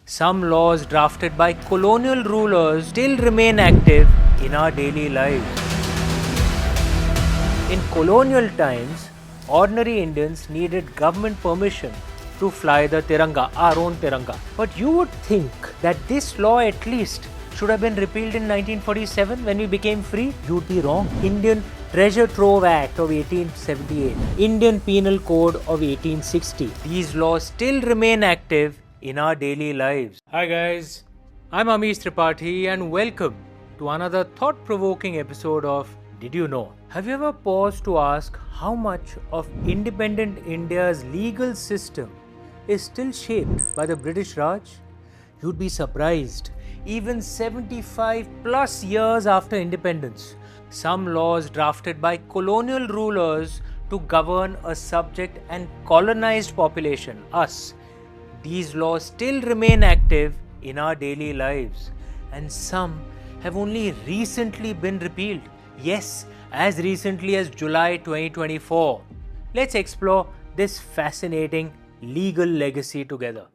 Some laws drafted by colonial rulers still remain active in our daily lives. In colonial times, ordinary Indians needed government permission to fly the Tiranga, our own Tiranga. But you would think that this law at least should have been repealed in 1947 when we became free. You'd be wrong. Indian Treasure Trove Act of 1878, Indian Penal Code of 1860. These laws still remain active in our daily lives. Hi guys, I'm Amish Tripathi and welcome to another thought-provoking episode of Did You Know? Have you ever paused to ask how much of independent India's legal system is still shaped by the British Raj? You'd be surprised. Even 75 plus years after independence, some laws drafted by colonial rulers to govern a subject and colonized population, us, these laws still remain active in our daily lives, and some have only recently been repealed. Yes, as recently as July 2024. Let's explore this fascinating legal legacy together.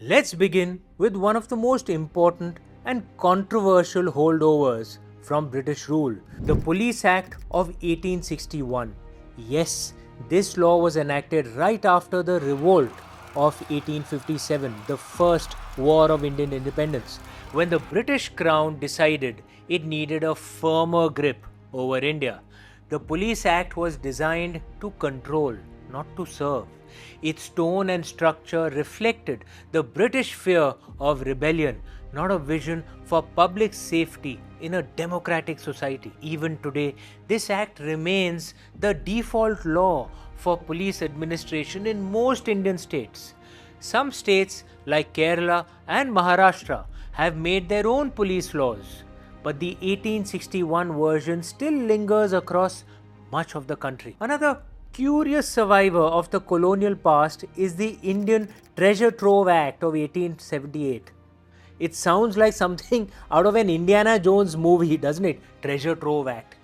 Let's begin with one of the most important and controversial holdovers from British rule, the Police Act of 1861. Yes, this law was enacted right after the revolt of 1857, the first war of Indian independence, when the British Crown decided it needed a firmer grip over India. The Police Act was designed to control, not to serve. Its tone and structure reflected the British fear of rebellion, not a vision for public safety in a democratic society. Even today, this act remains the default law for police administration in most Indian states. Some states like Kerala and Maharashtra have made their own police laws, but the 1861 version still lingers across much of the country. Another curious survivor of the colonial past is the Indian Treasure Trove Act of 1878. It sounds like something out of an Indiana Jones movie, doesn't it? Treasure Trove Act.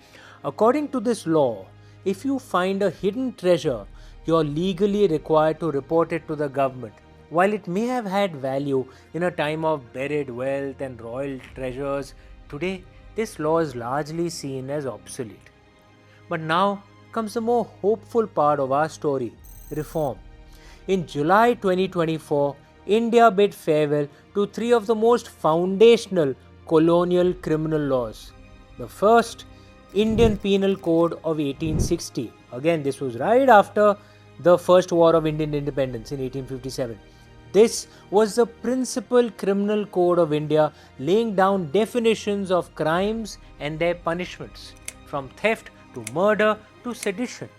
According to this law, if you find a hidden treasure, you're legally required to report it to the government. While it may have had value in a time of buried wealth and royal treasures, today this law is largely seen as obsolete. But now comes the more hopeful part of our story, reform. In July 2024, India bid farewell to three of the most foundational colonial criminal laws. The first, Indian Penal Code of 1860. Again, this was right after the First War of Indian Independence in 1857. This was the principal criminal code of India, laying down definitions of crimes and their punishments, from theft to murder to sedition.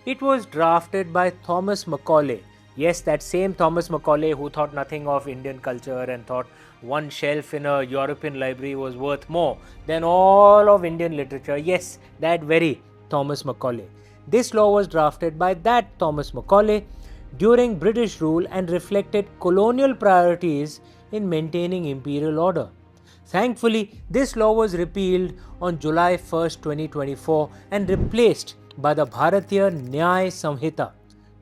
It was drafted by Thomas Macaulay. Yes, that same Thomas Macaulay who thought nothing of Indian culture and thought one shelf in a European library was worth more than all of Indian literature. Yes, that very Thomas Macaulay. This law was drafted by that Thomas Macaulay during British rule and reflected colonial priorities in maintaining imperial order. Thankfully, this law was repealed on July 1st, 2024 and replaced by the Bharatiya Nyaya Samhita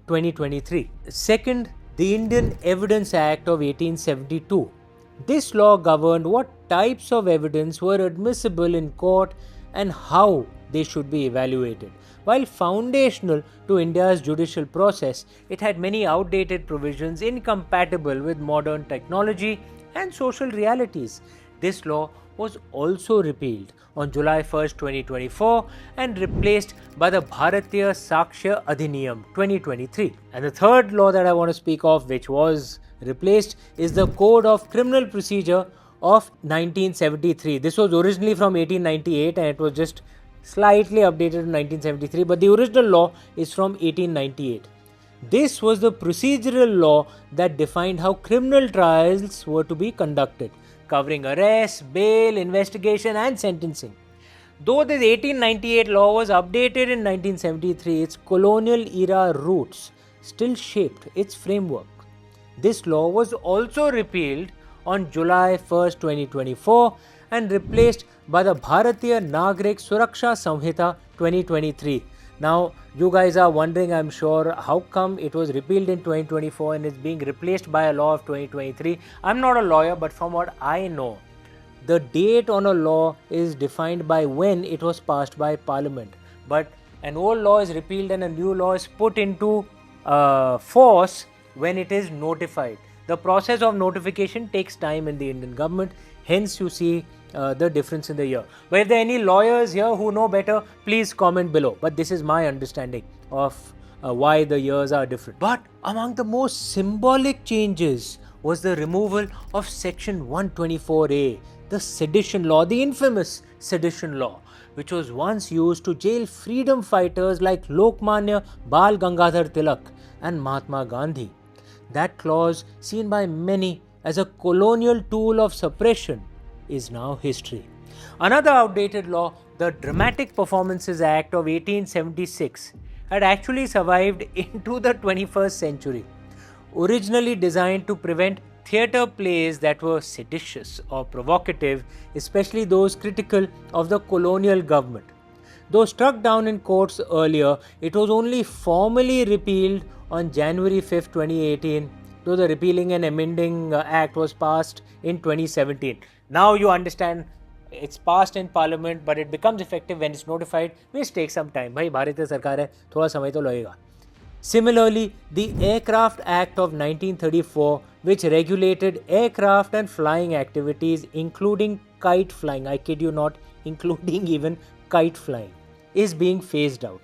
2023. Second, the Indian Evidence Act of 1872. This law governed what types of evidence were admissible in court and how they should be evaluated. While foundational to India's judicial process, it had many outdated provisions incompatible with modern technology and social realities. This law was also repealed on July 1st, 2024 and replaced by the Bharatiya Sakshya Adhiniyam 2023. And the third law that I want to speak of, which was replaced, is the Code of Criminal Procedure of 1973. This was originally from 1898 and it was just slightly updated in 1973, but the original law is from 1898. This was the procedural law that defined how criminal trials were to be conducted. covering arrest, bail, investigation and sentencing. Though this 1898 law was updated in 1973, its colonial era roots still shaped its framework. This law was also repealed on July 1st, 2024 and replaced by the Bharatiya Nagrik Suraksha Samhita 2023. Now, you guys are wondering, I'm sure, how come it was repealed in 2024 and is being replaced by a law of 2023. I'm not a lawyer, but from what I know, the date on a law is defined by when it was passed by Parliament. But an old law is repealed and a new law is put into force when it is notified. The process of notification takes time in the Indian government, hence you see the difference in the year. But if there are any lawyers here who know better, please comment below. But this is my understanding of why the years are different. But among the most symbolic changes was the removal of Section 124A, the Sedition Law, the infamous Sedition Law, which was once used to jail freedom fighters like Lokmanya Bal Gangadhar Tilak and Mahatma Gandhi. That clause, seen by many as a colonial tool of suppression, is now history. Another outdated law, the Dramatic Performances Act of 1876, had actually survived into the 21st century. Originally designed to prevent theatre plays that were seditious or provocative, especially those critical of the colonial government. Though struck down in courts earlier, it was only formally repealed on January 5, 2018, though the Repealing and Amending Act was passed in 2017. Now you understand, it's passed in Parliament, but it becomes effective when it's notified, which takes some time. Bhai, Bharatiya Sarkar hai, thoda samay to lagega. Similarly, the Aircraft Act of 1934, which regulated aircraft and flying activities, including kite flying, I kid you not, including even kite flying, is being phased out.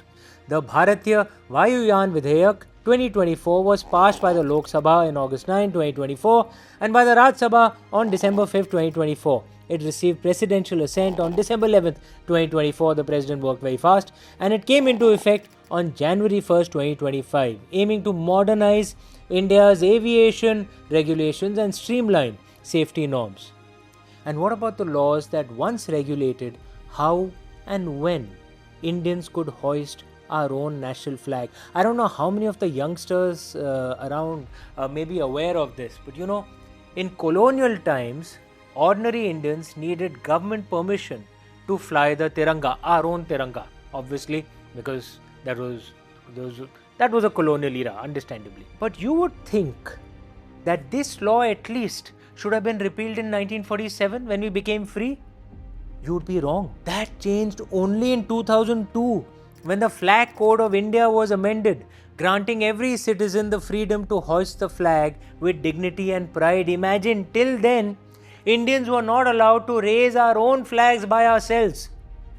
The Bharatiya Vayuyan Vidhayak 2024 was passed by the Lok Sabha in August 9, 2024 and by the Raj Sabha on December 5, 2024. It received presidential assent on December 11, 2024. The president worked very fast and it came into effect on January 1st, 2025, aiming to modernize India's aviation regulations and streamline safety norms. And what about the laws that once regulated how and when Indians could hoist our own national flag? I don't know how many of the youngsters around may be aware of this, but you know, in colonial times, ordinary Indians needed government permission to fly the Tiranga, our own Tiranga, obviously, because that was a colonial era, understandably. But you would think that this law at least should have been repealed in 1947 when we became free. You would be wrong. That changed only in 2002 when the Flag Code of India was amended, granting every citizen the freedom to hoist the flag with dignity and pride. Imagine, till then, Indians were not allowed to raise our own flags by ourselves.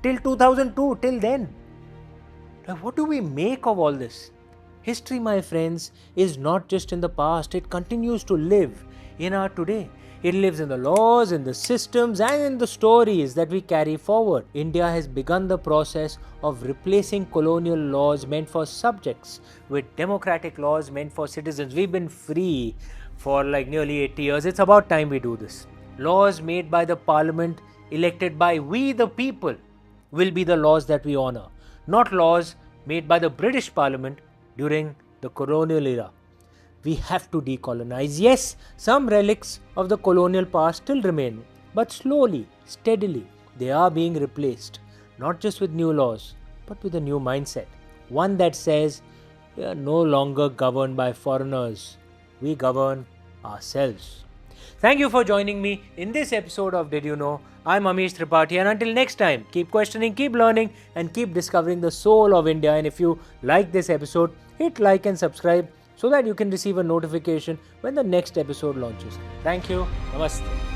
Till 2002, till then. Now, what do we make of all this? History, my friends, is not just in the past. It continues to live in our today. It lives in the laws, in the systems and in the stories that we carry forward. India has begun the process of replacing colonial laws meant for subjects with democratic laws meant for citizens. We've been free for like nearly 80 years. It's about time we do this. Laws made by the parliament elected by we the people will be the laws that we honor, not laws made by the British Parliament during the colonial era. We have to decolonize. Yes, some relics of the colonial past still remain, but slowly, steadily, they are being replaced, not just with new laws, but with a new mindset. One that says we are no longer governed by foreigners, we govern ourselves. Thank you for joining me in this episode of Did You Know? I'm Amish Tripathi, and until next time, keep questioning, keep learning and keep discovering the soul of India. And if you like this episode, hit like and subscribe so that you can receive a notification when the next episode launches. Thank you. Namaste.